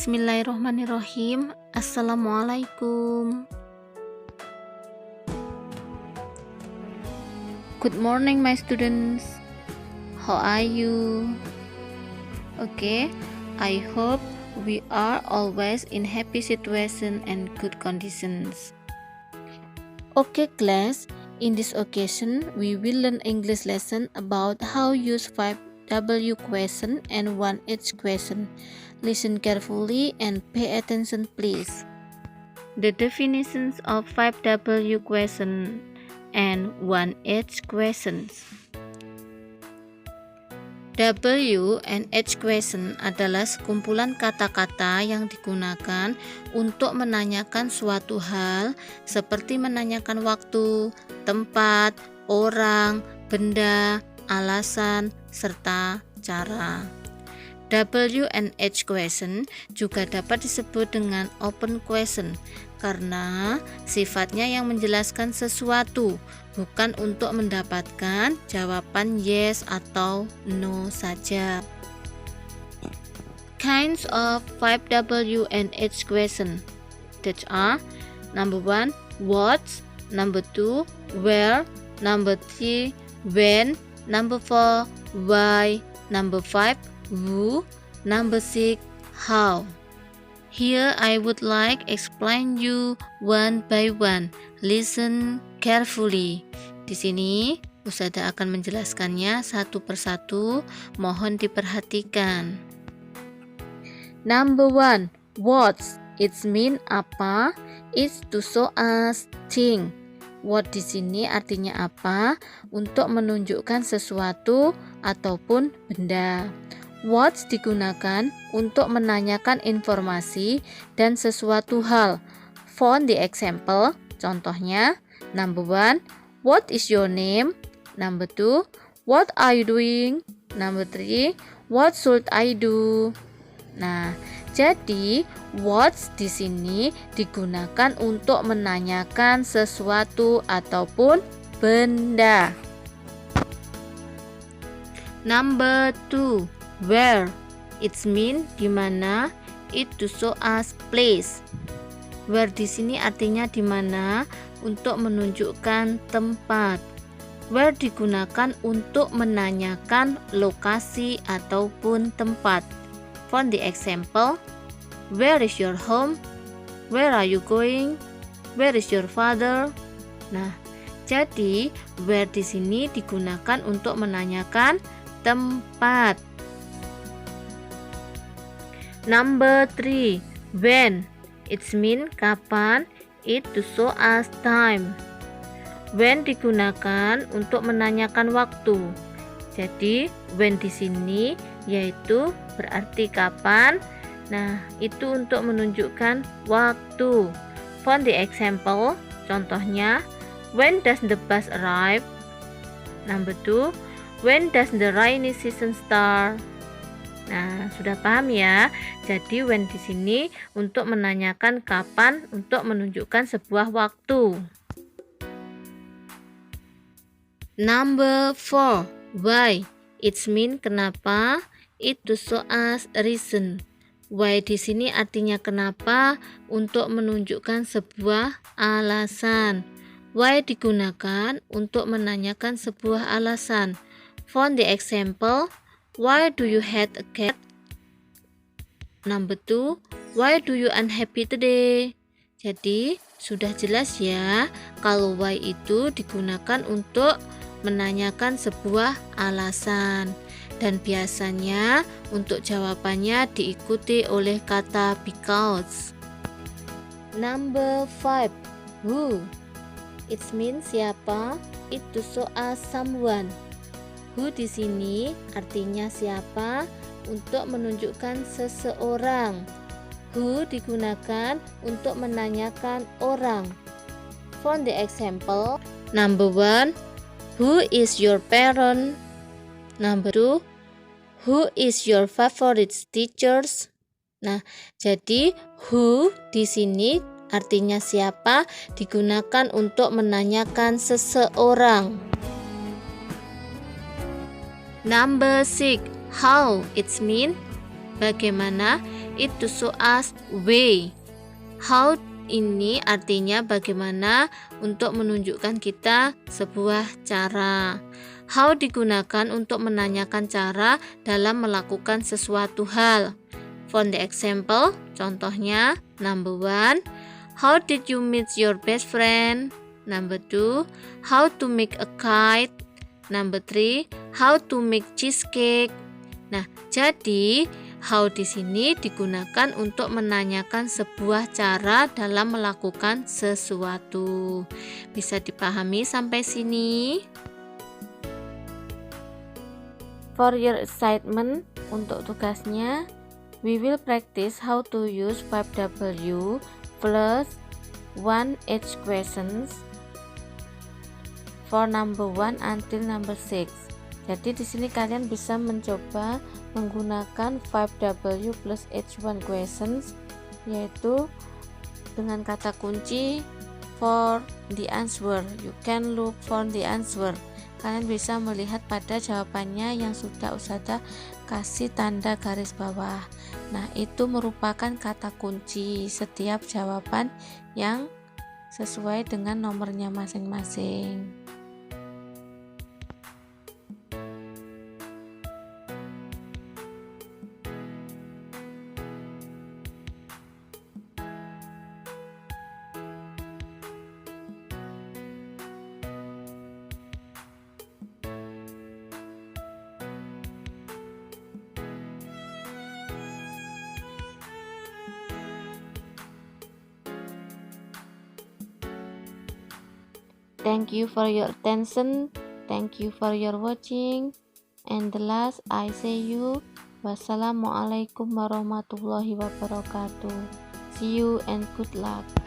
Bismillahirrahmanirrahim. Assalamualaikum. Good morning my students. How are you? Okay, I hope we are always in happy situation and good conditions. Okay class, in this occasion we will learn English lesson about how use 5W question and 1H question. Listen carefully and pay attention please. The definitions of 5W question and 1H questions. W and H question adalah sekumpulan kata-kata yang digunakan untuk menanyakan suatu hal seperti menanyakan waktu, tempat, orang, benda, alasan, serta cara. W and H question juga dapat disebut dengan open question karena sifatnya yang menjelaskan sesuatu, bukan untuk mendapatkan jawaban yes atau no saja. Kinds of 5W and H question that are number 1 what, number 2 where, number 3 when, number 4 why, number 5 who, number 6 how. Here I would like explain you one by one. Listen carefully. Di sini Ustazah akan menjelaskannya satu persatu. Mohon diperhatikan. Number 1, what? It mean apa? It's to show us thing. What di sini artinya apa? Untuk menunjukkan sesuatu ataupun benda. What digunakan untuk menanyakan informasi dan sesuatu hal. For the example, contohnya, number 1, what is your name? Number 2, what are you doing? Number 3, what should I do? Nah, jadi what di sini digunakan untuk menanyakan sesuatu ataupun benda. Number 2, where? It mean di mana, it to show us place. Where di sini artinya di mana untuk menunjukkan tempat. Where digunakan untuk menanyakan lokasi ataupun tempat. For the example, where is your home? Where are you going? Where is your father? Nah, jadi where di sini digunakan untuk menanyakan tempat. Number 3, when? It mean kapan, it to show us time. When digunakan untuk menanyakan waktu. Jadi when di sini yaitu berarti kapan. Nah, itu untuk menunjukkan waktu. For the example, contohnya, when does the bus arrive? Number 2, when does the rainy season start? Nah, sudah paham ya? Jadi when di sini untuk menanyakan kapan, untuk menunjukkan sebuah waktu. Number 4, why? It mean kenapa, it to show us reason. Why di sini artinya kenapa, untuk menunjukkan sebuah alasan. Why digunakan untuk menanyakan sebuah alasan. For the example, why do you hate a cat? Number 2, why do you unhappy today? Jadi sudah jelas ya kalau why itu digunakan untuk menanyakan sebuah alasan. Dan biasanya untuk jawabannya diikuti oleh kata because. Number 5, who? It means siapa, it to show us someone. Who di sini artinya siapa, untuk menunjukkan seseorang. Who digunakan untuk menanyakan orang. For the example, number 1, who is your parent? Number 2, who is your favorite teachers? Nah, jadi who di sini artinya siapa, digunakan untuk menanyakan seseorang. Number 6, how? It mean bagaimana, It to show us way. How ini artinya bagaimana untuk menunjukkan kita sebuah cara. How digunakan untuk menanyakan cara dalam melakukan sesuatu hal. For the example, contohnya, number 1, how did you meet your best friend? Number 2, how to make a kite? Number 3, how to make cheesecake? Nah, jadi how di sini digunakan untuk menanyakan sebuah cara dalam melakukan sesuatu. Bisa dipahami sampai sini? For your assignment, untuk tugasnya, we will practice how to use 5W plus 1H questions for number 1 until number 6. Jadi di sini kalian bisa mencoba menggunakan 5W plus H1 questions, yaitu dengan kata kunci for the answer. You can look for the answer. Kalian bisa melihat pada jawabannya yang sudah Ustazah kasih tanda garis bawah. Nah, itu merupakan kata kunci setiap jawaban yang sesuai dengan nomornya masing-masing. Thank you for your attention. Thank you for your watching. And the last, I say you. Wassalamualaikum warahmatullahi wabarakatuh. See you and good luck.